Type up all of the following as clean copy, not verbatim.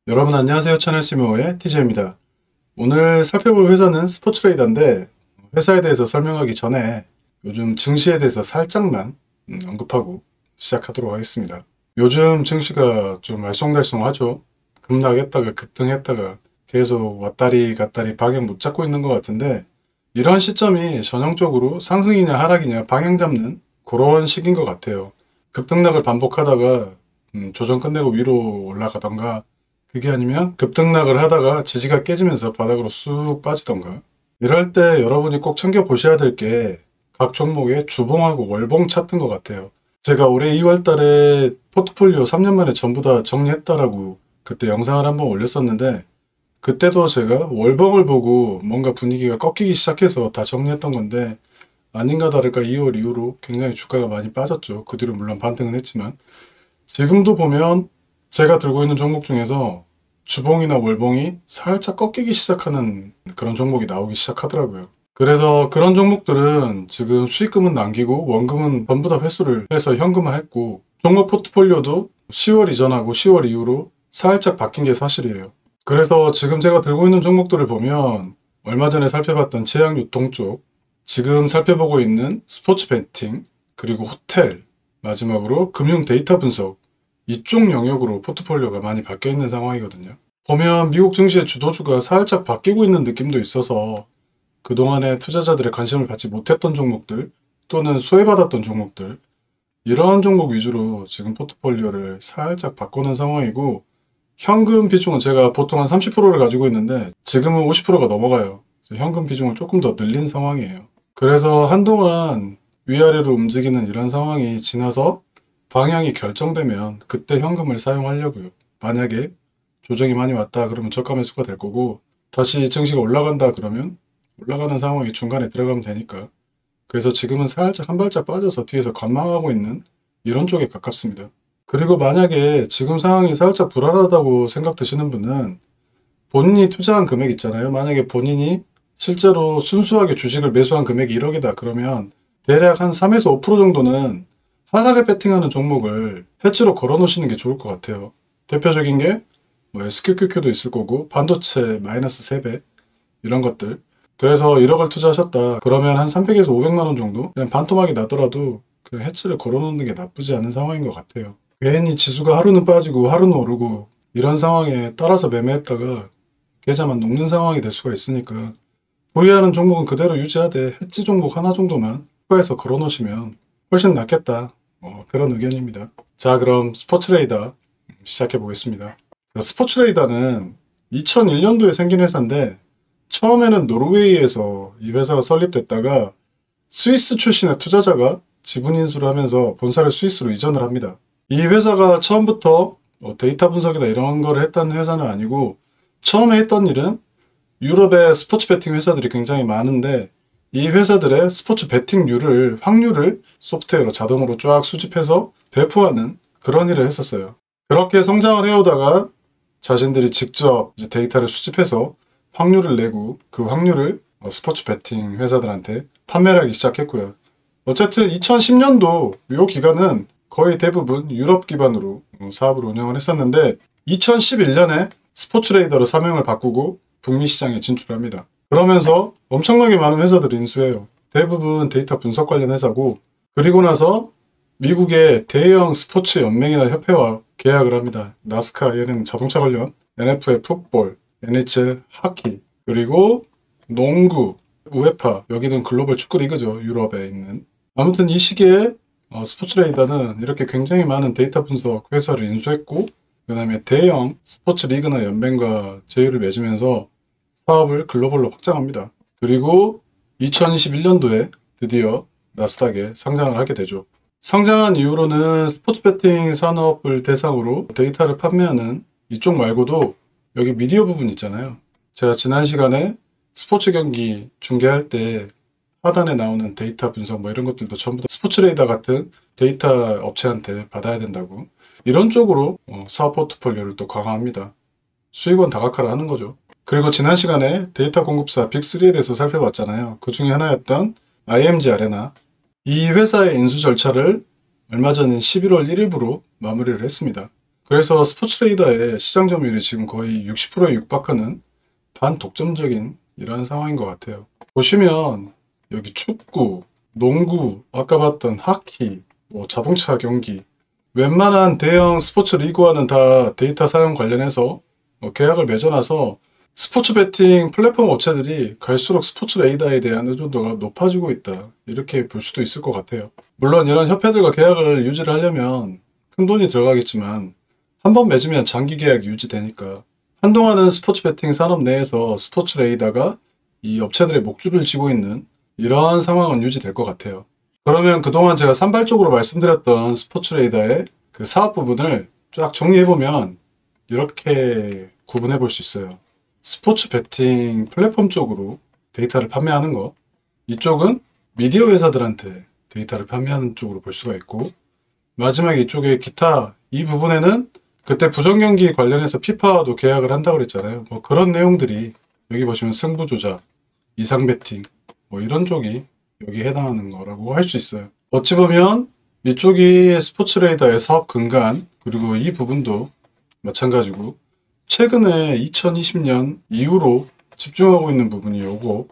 여러분 안녕하세요. 채널 CMO의 TJ입니다. 오늘 살펴볼 회사는 스포츠트레이더인데 회사에 대해서 설명하기 전에 요즘 증시에 대해서 살짝만 언급하고 시작하도록 하겠습니다. 요즘 증시가 좀 알쏭달쏭하죠. 급락했다가 급등했다가 계속 왔다리 갔다리 방향 못 잡고 있는 것 같은데 이런 시점이 전형적으로 상승이냐 하락이냐 방향 잡는 그런 시기인 것 같아요. 급등락을 반복하다가 조정 끝내고 위로 올라가던가 그게 아니면 급등락을 하다가 지지가 깨지면서 바닥으로 쑥 빠지던가 이럴 때 여러분이 꼭 챙겨 보셔야 될 게 각 종목의 주봉하고 월봉 차트인 것 같아요. 제가 올해 2월 달에 포트폴리오 3년 만에 전부 다 정리했다라고 그때 영상을 한번 올렸었는데 그때도 제가 월봉을 보고 뭔가 분위기가 꺾이기 시작해서 다 정리했던 건데 아닌가 다를까 2월 이후로 굉장히 주가가 많이 빠졌죠. 그 뒤로 물론 반등은 했지만 지금도 보면 제가 들고 있는 종목 중에서 주봉이나 월봉이 살짝 꺾이기 시작하는 그런 종목이 나오기 시작하더라고요. 그래서 그런 종목들은 지금 수익금은 남기고 원금은 전부 다 회수를 해서 현금화했고 종목 포트폴리오도 10월 이전하고 10월 이후로 살짝 바뀐 게 사실이에요. 그래서 지금 제가 들고 있는 종목들을 보면 얼마 전에 살펴봤던 제약유통 쪽, 지금 살펴보고 있는 스포츠 베팅, 그리고 호텔, 마지막으로 금융 데이터 분석 이쪽 영역으로 포트폴리오가 많이 바뀌어 있는 상황이거든요. 보면 미국 증시의 주도주가 살짝 바뀌고 있는 느낌도 있어서 그동안에 투자자들의 관심을 받지 못했던 종목들 또는 수혜받았던 종목들 이러한 종목 위주로 지금 포트폴리오를 살짝 바꾸는 상황이고 현금 비중은 제가 보통 한 30%를 가지고 있는데 지금은 50%가 넘어가요. 그래서 현금 비중을 조금 더 늘린 상황이에요. 그래서 한동안 위아래로 움직이는 이런 상황이 지나서 방향이 결정되면 그때 현금을 사용하려고요. 만약에 조정이 많이 왔다 그러면 저가 매수가 될 거고 다시 증시가 올라간다 그러면 올라가는 상황이 중간에 들어가면 되니까 그래서 지금은 살짝 한 발짝 빠져서 뒤에서 관망하고 있는 이런 쪽에 가깝습니다. 그리고 만약에 지금 상황이 살짝 불안하다고 생각 드시는 분은 본인이 투자한 금액 있잖아요. 만약에 본인이 실제로 순수하게 주식을 매수한 금액이 1억이다 그러면 대략 한 3에서 5% 정도는 하락에 베팅하는 종목을 해치로 걸어 놓으시는 게 좋을 것 같아요. 대표적인 게 뭐 SQQQ도 있을 거고 반도체 마이너스 3배 이런 것들. 그래서 1억을 투자하셨다 그러면 한 300에서 500만 원 정도 그냥 반토막이 나더라도 그 해치를 걸어 놓는 게 나쁘지 않은 상황인 것 같아요. 괜히 지수가 하루는 빠지고 하루는 오르고 이런 상황에 따라서 매매했다가 계좌만 녹는 상황이 될 수가 있으니까 보유하는 종목은 그대로 유지하되 해치 종목 하나 정도만 추가해서 걸어 놓으시면 훨씬 낫겠다. 그런 의견입니다. 자, 그럼 스포츠레이더 시작해 보겠습니다. 스포츠레이더는 2001년도에 생긴 회사인데 처음에는 노르웨이에서 이 회사가 설립됐다가 스위스 출신의 투자자가 지분 인수를 하면서 본사를 스위스로 이전을 합니다. 이 회사가 처음부터 데이터 분석이나 이런 거를 했다는 회사는 아니고 처음에 했던 일은 유럽의 스포츠 베팅 회사들이 굉장히 많은데 이 회사들의 스포츠 베팅률을 확률을 소프트웨어로 자동으로 쫙 수집해서 배포하는 그런 일을 했었어요. 그렇게 성장을 해오다가 자신들이 직접 데이터를 수집해서 확률을 내고 그 확률을 스포츠 베팅 회사들한테 판매를 하기 시작했고요. 어쨌든 2010년도 이 기간은 거의 대부분 유럽 기반으로 사업을 운영을 했었는데 2011년에 스포츠레이더로 사명을 바꾸고 북미 시장에 진출합니다. 그러면서 엄청나게 많은 회사들을 인수해요. 대부분 데이터 분석 관련 회사고 그리고 나서 미국의 대형 스포츠 연맹이나 협회와 계약을 합니다. 나스카 얘는 자동차 관련, NFL 풋볼, NHL 하키, 그리고 농구, 우에파 여기는 글로벌 축구 리그죠. 유럽에 있는. 아무튼 이 시기에 스포츠레이더는 이렇게 굉장히 많은 데이터 분석 회사를 인수했고 그 다음에 대형 스포츠 리그나 연맹과 제휴를 맺으면서 사업을 글로벌로 확장합니다. 그리고 2021년도에 드디어 나스닥에 상장을 하게 되죠. 상장한 이후로는 스포츠 베팅 산업을 대상으로 데이터를 판매하는 이쪽 말고도 여기 미디어 부분 있잖아요. 제가 지난 시간에 스포츠 경기 중계할 때 하단에 나오는 데이터 분석 뭐 이런 것들도 전부 다 스포츠레이더 같은 데이터 업체한테 받아야 된다고 이런 쪽으로 사업 포트폴리오를 또 강화합니다. 수익원 다각화를 하는 거죠. 그리고 지난 시간에 데이터 공급사 빅3에 대해서 살펴봤잖아요. 그 중에 하나였던 IMG 아레나. 이 회사의 인수 절차를 얼마 전인 11월 1일부로 마무리를 했습니다. 그래서 스포츠레이더의 시장 점유율이 지금 거의 60%에 육박하는 반독점적인 이러한 상황인 것 같아요. 보시면 여기 축구, 농구, 아까 봤던 하키, 뭐 자동차 경기, 웬만한 대형 스포츠 리그와는 다 데이터 사용 관련해서 계약을 맺어놔서 스포츠 베팅 플랫폼 업체들이 갈수록 스포츠 레이더에 대한 의존도가 높아지고 있다. 이렇게 볼 수도 있을 것 같아요. 물론 이런 협회들과 계약을 유지를 하려면 큰 돈이 들어가겠지만 한 번 맺으면 장기 계약이 유지되니까 한동안은 스포츠 베팅 산업 내에서 스포츠 레이더가 이 업체들의 목줄을 쥐고 있는 이러한 상황은 유지될 것 같아요. 그러면 그동안 제가 산발적으로 말씀드렸던 스포츠 레이더의 그 사업 부분을 쫙 정리해보면 이렇게 구분해 볼 수 있어요. 스포츠 베팅 플랫폼 쪽으로 데이터를 판매하는 거, 이쪽은 미디어 회사들한테 데이터를 판매하는 쪽으로 볼 수가 있고, 마지막에 이쪽에 기타 이 부분에는 그때 부정경기 관련해서 피파도 계약을 한다고 그랬잖아요. 뭐 그런 내용들이 여기 보시면 승부 조작, 이상 베팅 뭐 이런 쪽이 여기에 해당하는 거라고 할 수 있어요. 어찌 보면 이쪽이 스포츠 레이더의 사업 근간, 그리고 이 부분도 마찬가지고 최근에 2020년 이후로 집중하고 있는 부분이 요거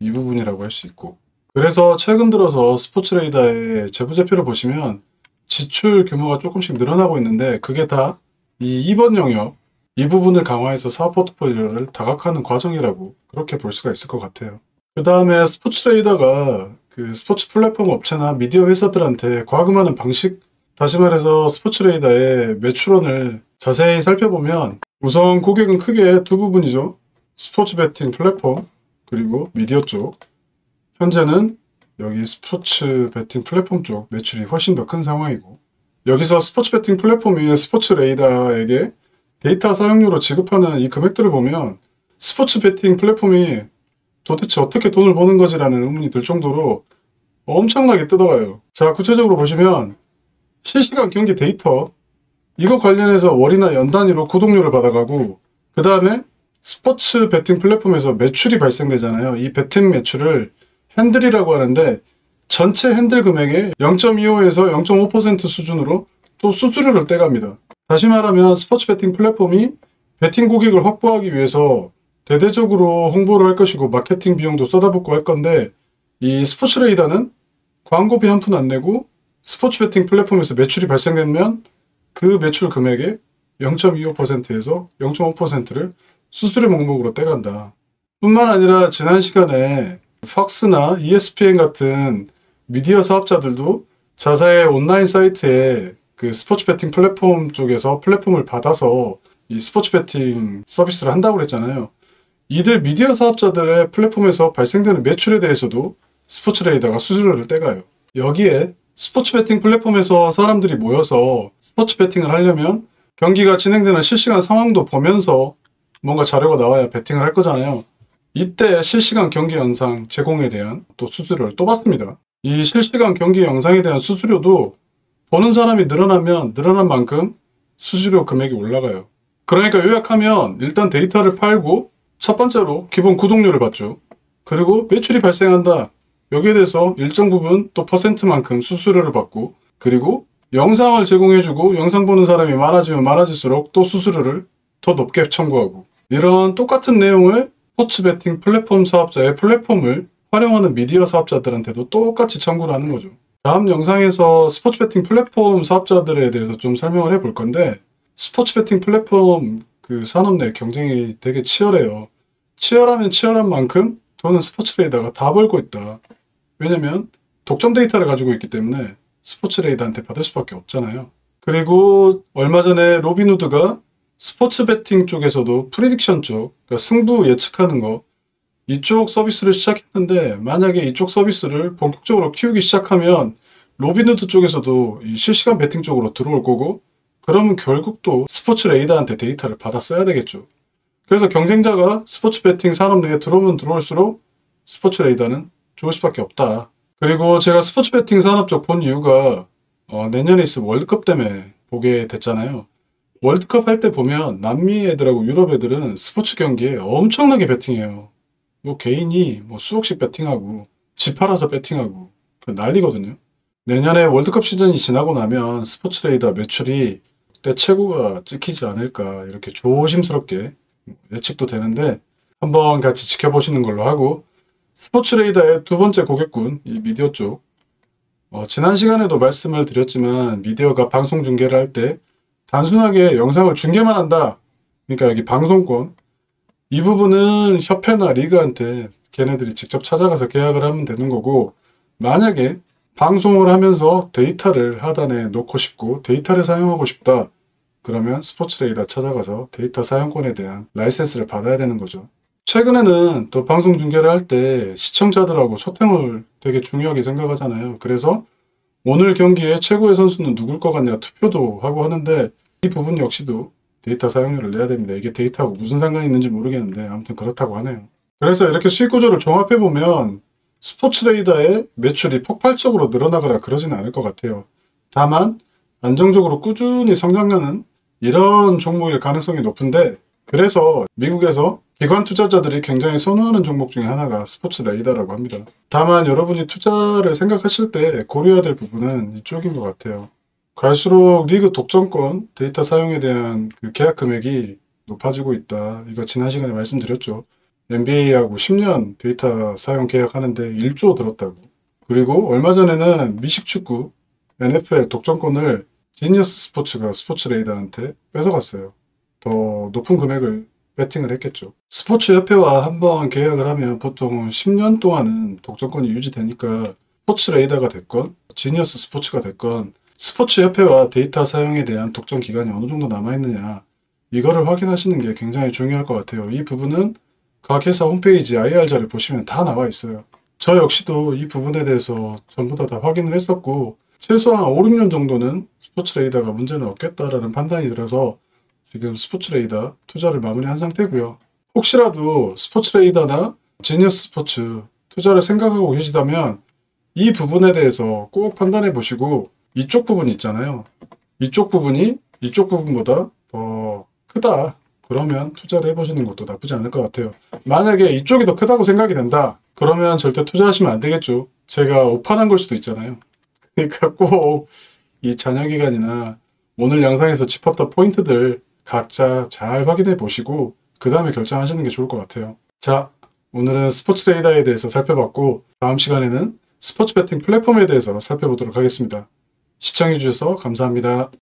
이 부분이라고 할 수 있고, 그래서 최근 들어서 스포츠 레이더의 재부제표를 보시면 지출 규모가 조금씩 늘어나고 있는데 그게 다 이 2번 영역 이 부분을 강화해서 사업 포트폴리오를 다각화하는 과정이라고 그렇게 볼 수가 있을 것 같아요. 그 다음에 스포츠 레이더가 그 스포츠 플랫폼 업체나 미디어 회사들한테 과금하는 방식, 다시 말해서 스포츠 레이더의 매출원을 자세히 살펴보면 우선 고객은 크게 두 부분이죠. 스포츠 베팅 플랫폼 그리고 미디어 쪽. 현재는 여기 스포츠 베팅 플랫폼 쪽 매출이 훨씬 더 큰 상황이고, 여기서 스포츠 베팅 플랫폼이 스포츠 레이더에게 데이터 사용료로 지급하는 이 금액들을 보면 스포츠 베팅 플랫폼이 도대체 어떻게 돈을 버는 거지라는 의문이 들 정도로 엄청나게 뜯어가요. 자, 구체적으로 보시면 실시간 경기 데이터 이거 관련해서 월이나 연 단위로 구독료를 받아가고, 그 다음에 스포츠 베팅 플랫폼에서 매출이 발생되잖아요. 이 베팅 매출을 핸들이라고 하는데 전체 핸들 금액의 0.25에서 0.5% 수준으로 또 수수료를 떼갑니다. 다시 말하면 스포츠 베팅 플랫폼이 베팅 고객을 확보하기 위해서 대대적으로 홍보를 할 것이고 마케팅 비용도 쏟아붓고 할 건데, 이 스포츠 레이더는 광고비 한 푼 안 내고 스포츠 베팅 플랫폼에서 매출이 발생되면 그 매출 금액의 0.25%에서 0.5%를 수수료 목록으로 떼간다. 뿐만 아니라 지난 시간에 팍스나 ESPN 같은 미디어 사업자들도 자사의 온라인 사이트에 그 스포츠 베팅 플랫폼 쪽에서 플랫폼을 받아서 이 스포츠 베팅 서비스를 한다고 그랬잖아요. 이들 미디어 사업자들의 플랫폼에서 발생되는 매출에 대해서도 스포츠 레이더가 수수료를 떼가요. 여기에 스포츠 베팅 플랫폼에서 사람들이 모여서 스포츠 베팅을 하려면 경기가 진행되는 실시간 상황도 보면서 뭔가 자료가 나와야 베팅을 할 거잖아요. 이때 실시간 경기 영상 제공에 대한 또 수수료를 또 받습니다. 이 실시간 경기 영상에 대한 수수료도 보는 사람이 늘어나면 늘어난 만큼 수수료 금액이 올라가요. 그러니까 요약하면 일단 데이터를 팔고 첫 번째로 기본 구독료를 받죠. 그리고 매출이 발생한다. 여기에 대해서 일정 부분 또 퍼센트만큼 수수료를 받고, 그리고 영상을 제공해주고 영상 보는 사람이 많아지면 많아질수록 또 수수료를 더 높게 청구하고, 이런 똑같은 내용을 스포츠 베팅 플랫폼 사업자의 플랫폼을 활용하는 미디어 사업자들한테도 똑같이 청구를 하는 거죠. 다음 영상에서 스포츠 베팅 플랫폼 사업자들에 대해서 좀 설명을 해볼 건데, 스포츠 베팅 플랫폼 그 산업 내 경쟁이 되게 치열해요. 치열하면 치열한 만큼 돈은 스포츠 레이더가 다 벌고 있다. 왜냐면 독점 데이터를 가지고 있기 때문에 스포츠 레이더한테 받을 수밖에 없잖아요. 그리고 얼마 전에 로빈후드가 스포츠 베팅 쪽에서도 프리딕션 쪽, 그러니까 승부 예측하는 거, 이쪽 서비스를 시작했는데 만약에 이쪽 서비스를 본격적으로 키우기 시작하면 로빈후드 쪽에서도 이 실시간 베팅 쪽으로 들어올 거고, 그러면 결국 또 스포츠 레이더한테 데이터를 받아 써야 되겠죠. 그래서 경쟁자가 스포츠 베팅 산업 내에 들어오면 들어올수록 스포츠 레이더는 좋을 수밖에 없다. 그리고 제가 스포츠 베팅 산업 쪽 본 이유가 내년에 있을 월드컵 때문에 보게 됐잖아요. 월드컵 할 때 보면 남미 애들하고 유럽 애들은 스포츠 경기에 엄청나게 베팅해요. 뭐 개인이 뭐 수억씩 베팅하고 집 팔아서 베팅하고 난리거든요. 내년에 월드컵 시즌이 지나고 나면 스포츠 레이더 매출이 그때 최고가 찍히지 않을까 이렇게 조심스럽게 예측도 되는데 한번 같이 지켜보시는 걸로 하고, 스포츠레이더의 두 번째 고객군, 이 미디어 쪽. 지난 시간에도 말씀을 드렸지만 미디어가 방송 중계를 할 때 단순하게 영상을 중계만 한다. 그러니까 여기 방송권. 이 부분은 협회나 리그한테 걔네들이 직접 찾아가서 계약을 하면 되는 거고, 만약에 방송을 하면서 데이터를 하단에 놓고 싶고 데이터를 사용하고 싶다. 그러면 스포츠레이더 찾아가서 데이터 사용권에 대한 라이센스를 받아야 되는 거죠. 최근에는 또 방송 중계를 할 때 시청자들하고 소통을 되게 중요하게 생각하잖아요. 그래서 오늘 경기에 최고의 선수는 누굴 것 같냐 투표도 하고 하는데, 이 부분 역시도 데이터 사용료를 내야 됩니다. 이게 데이터하고 무슨 상관이 있는지 모르겠는데 아무튼 그렇다고 하네요. 그래서 이렇게 수익 구조를 종합해보면 스포츠레이더의 매출이 폭발적으로 늘어나거나 그러지는 않을 것 같아요. 다만 안정적으로 꾸준히 성장하는 이런 종목일 가능성이 높은데, 그래서 미국에서 기관 투자자들이 굉장히 선호하는 종목 중에 하나가 스포츠레이더라고 합니다. 다만 여러분이 투자를 생각하실 때 고려해야 될 부분은 이쪽인 것 같아요. 갈수록 리그 독점권 데이터 사용에 대한 그 계약 금액이 높아지고 있다. 이거 지난 시간에 말씀드렸죠. NBA하고 10년 데이터 사용 계약하는데 1조 들었다고. 그리고 얼마 전에는 미식축구 NFL 독점권을 지니어스 스포츠가 스포츠레이더한테 뺏어갔어요. 더 높은 금액을 배팅을 했겠죠. 스포츠협회와 한번 계약을 하면 보통 10년 동안은 독점권이 유지되니까 스포츠레이더가 됐건 지니어스 스포츠가 됐건 스포츠협회와 데이터 사용에 대한 독점 기간이 어느 정도 남아있느냐, 이거를 확인하시는 게 굉장히 중요할 것 같아요. 이 부분은 각 회사 홈페이지 IR 자료 보시면 다 나와 있어요. 저 역시도 이 부분에 대해서 전부 다 확인을 했었고, 최소한 5, 6년 정도는 스포츠레이더가 문제는 없겠다라는 판단이 들어서 지금 스포츠레이더 투자를 마무리한 상태고요. 혹시라도 스포츠레이더나 지니어스 스포츠 투자를 생각하고 계시다면 이 부분에 대해서 꼭 판단해 보시고, 이쪽 부분 있잖아요. 이쪽 부분이 이쪽 부분보다 더 크다. 그러면 투자를 해보시는 것도 나쁘지 않을 것 같아요. 만약에 이쪽이 더 크다고 생각이 된다. 그러면 절대 투자하시면 안 되겠죠. 제가 오판한 걸 수도 있잖아요. 그러니까 꼭 이 잔여기간이나 오늘 영상에서 짚었던 포인트들 각자 잘 확인해 보시고 그 다음에 결정하시는 게 좋을 것 같아요. 자, 오늘은 스포츠레이더에 대해서 살펴봤고, 다음 시간에는 스포츠 베팅 플랫폼에 대해서 살펴보도록 하겠습니다. 시청해주셔서 감사합니다.